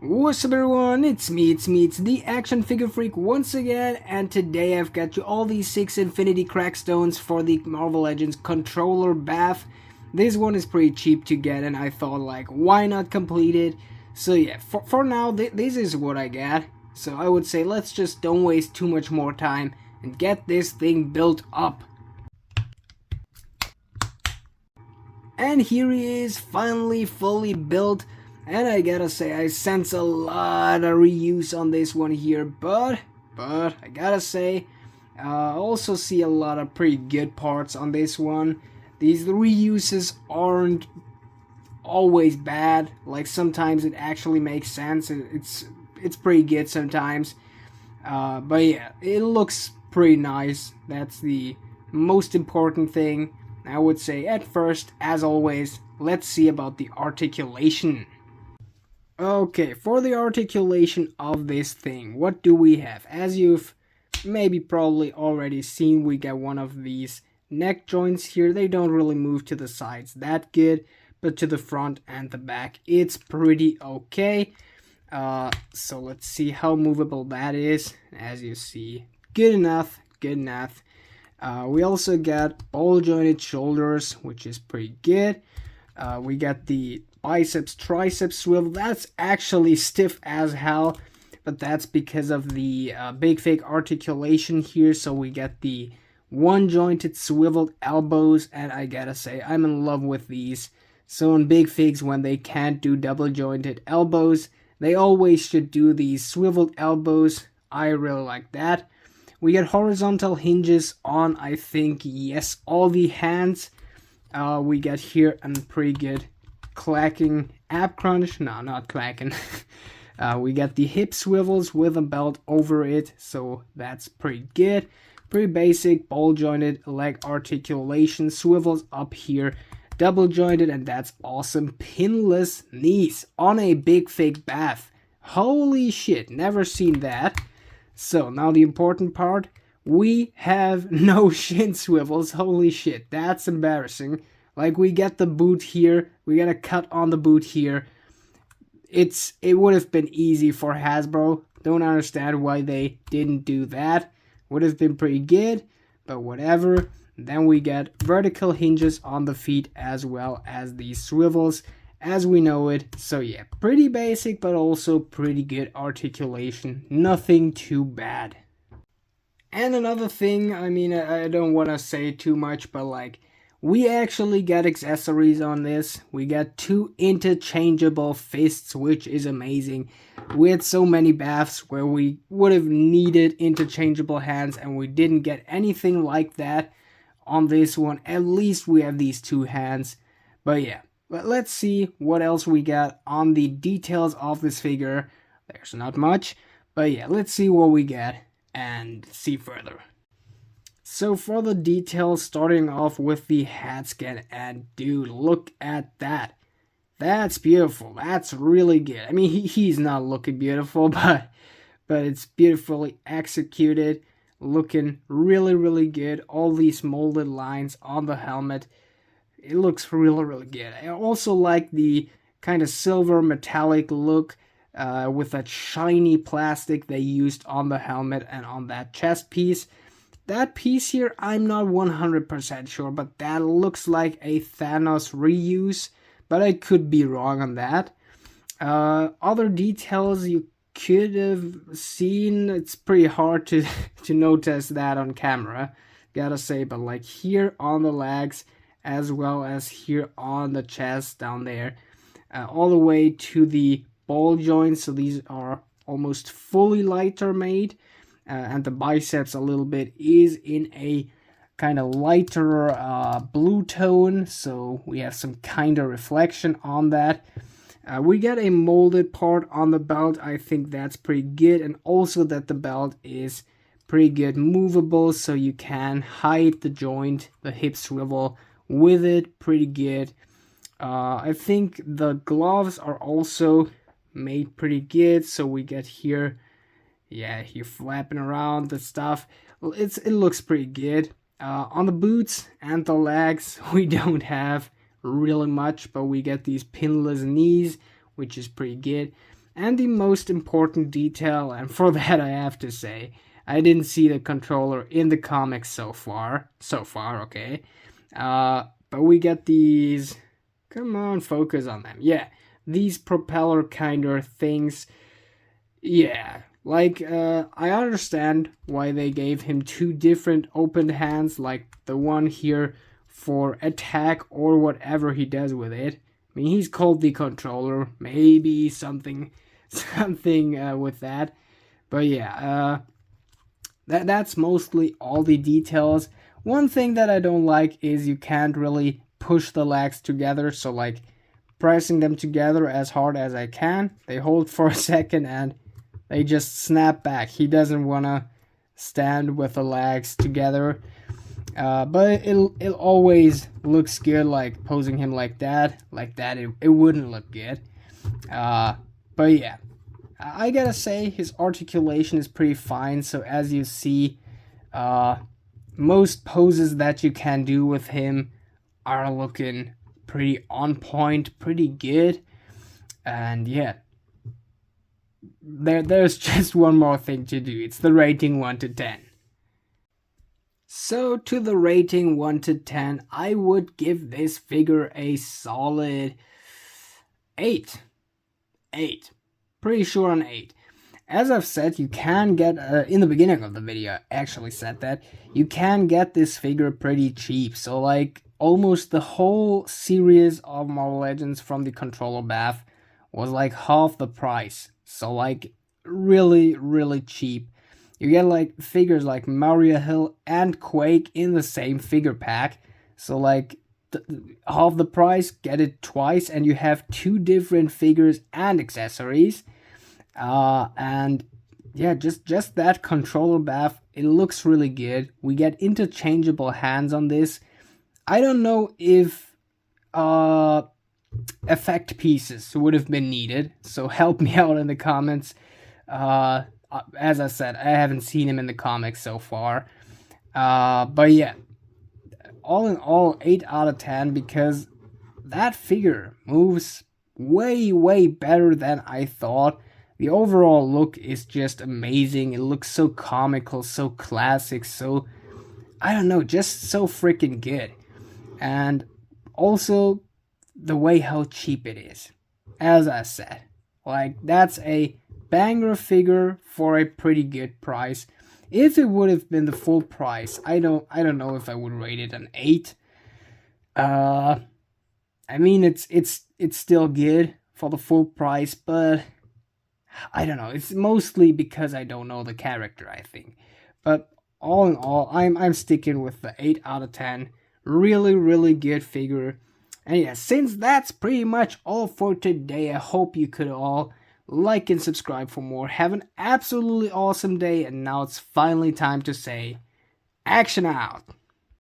What's up everyone, it's me, it's the action figure freak once again, and today I've got you all these 6 infinity crackstones for the Marvel Legends Controller Baf. This one is pretty cheap to get and I thought like, why not complete it? So yeah, for now this is what I got. So I would say let's just don't waste too much more time and get this thing built up. And here he is, finally fully built. And I gotta say, I sense a lot of reuse on this one here, but I gotta say, I also see a lot of pretty good parts on this one. These reuses aren't always bad. Like sometimes it actually makes sense. It's pretty good sometimes. But yeah, it looks pretty nice. That's the most important thing. I would say at first, as always, let's see about the articulation. Okay, for the articulation of this thing, what do we have? As you've maybe probably already seen, we get one of these neck joints here. They don't really move to the sides that good, but to the front and the back, it's pretty okay. So let's see how movable that is. As you see, good enough. We also got ball jointed shoulders, which is pretty good. We got the biceps triceps swivel. That's actually stiff as hell, but that's because of the big fake articulation here. So we get the one jointed swiveled elbows, and I gotta say I'm in love with these. So in big figs, when they can't do double jointed elbows, they always should do these swiveled elbows. I really like that. We get horizontal hinges on, I think, yes, all the hands. We get here a pretty good clacking ab crunch. No, not clacking. We got the hip swivels with a belt over it, so that's pretty good. Pretty basic ball jointed leg articulation, swivels up here, double jointed, and that's awesome. Pinless knees on a big fake Baf. Holy shit, never seen that. So now the important part, we have no shin swivels. Holy shit, that's embarrassing. Like, we get the boot here, we get a cut on the boot here. It would have been easy for Hasbro. Don't understand why they didn't do that. Would have been pretty good, but whatever. Then we get vertical hinges on the feet as well as these swivels as we know it. So yeah, pretty basic, but also pretty good articulation. Nothing too bad. And another thing, I mean, I don't want to say too much, but like, we actually get accessories on this. We got 2 interchangeable fists, which is amazing. We had so many Bafs where we would have needed interchangeable hands and we didn't get anything like that on this one. At least we have these 2 hands. But yeah, but let's see what else we got on the details of this figure. There's not much, but yeah, let's see what we get and see further. So for the details, starting off with the head scan, and dude, look at that. That's beautiful. That's really good. I mean, he's not looking beautiful, but it's beautifully executed. Looking really good. All these molded lines on the helmet. It looks really good. I also like the kind of silver metallic look with that shiny plastic they used on the helmet and on that chest piece. That piece here, I'm not 100% sure, but that looks like a Thanos reuse, but I could be wrong on that. Other details you could have seen, it's pretty hard to notice that on camera, gotta say, but like here on the legs, as well as here on the chest down there, all the way to the ball joints, so these are almost fully lighter made. And the biceps a little bit is in a kind of lighter blue tone, so we have some kind of reflection on that. We get a molded part on the belt. I think that's pretty good, and also that the belt is pretty good movable, so you can hide the joint, the hip swivel with it. Pretty good. I think the gloves are also made pretty good, so we get here. Yeah, you're flapping around the stuff. It looks pretty good. On the boots and the legs, we don't have really much, but we get these pinless knees, which is pretty good. And the most important detail, and for that I have to say, I didn't see the controller in the comics so far, okay? But we get these, come on, focus on them, yeah, these propeller kind of things, yeah, like, I understand why they gave him two different open hands, like the one here for attack or whatever he does with it. I mean, he's called the controller, maybe something with that. But yeah, that's mostly all the details. One thing that I don't like is you can't really push the legs together, so like pressing them together as hard as I can, they hold for a second and they just snap back. He doesn't want to stand with the legs together. But it always looks good, like posing him like that. It wouldn't look good. But yeah, I gotta say his articulation is pretty fine. So as you see, most poses that you can do with him are looking pretty on point, pretty good. And yeah, there's just one more thing to do. It's the rating 1 to 10. So to the rating 1 to 10, I would give this figure a solid 8. 8. Pretty sure an 8. As I've said, you can get, in the beginning of the video, I actually said that, you can get this figure pretty cheap. So like, almost the whole series of Marvel Legends from the Controller Baf was like half the price. So like, really, really cheap. You get like figures like Mario Hill and Quake in the same figure pack. So like, half the price, get it twice, and you have two different figures and accessories. And yeah, just that Controller Baf, it looks really good. We get interchangeable hands on this. I don't know if effect pieces would have been needed, so help me out in the comments. As I said, I haven't seen him in the comics so far. But yeah, all in all, 8 out of 10, because that figure moves way, way better than I thought. The overall look is just amazing. It looks so comical, so classic, so, I don't know, just so freaking good. And also, the way how cheap it is. As I said, like, that's a banger figure for a pretty good price. If it would have been the full price, I don't know if I would rate it an 8. I mean, it's still good for the full price, but I don't know. It's mostly because I don't know the character, I think. But all in all, I'm sticking with the 8 out of 10. Really, really good figure. And yeah, since that's pretty much all for today, I hope you could all like and subscribe for more. Have an absolutely awesome day, and now it's finally time to say, action out!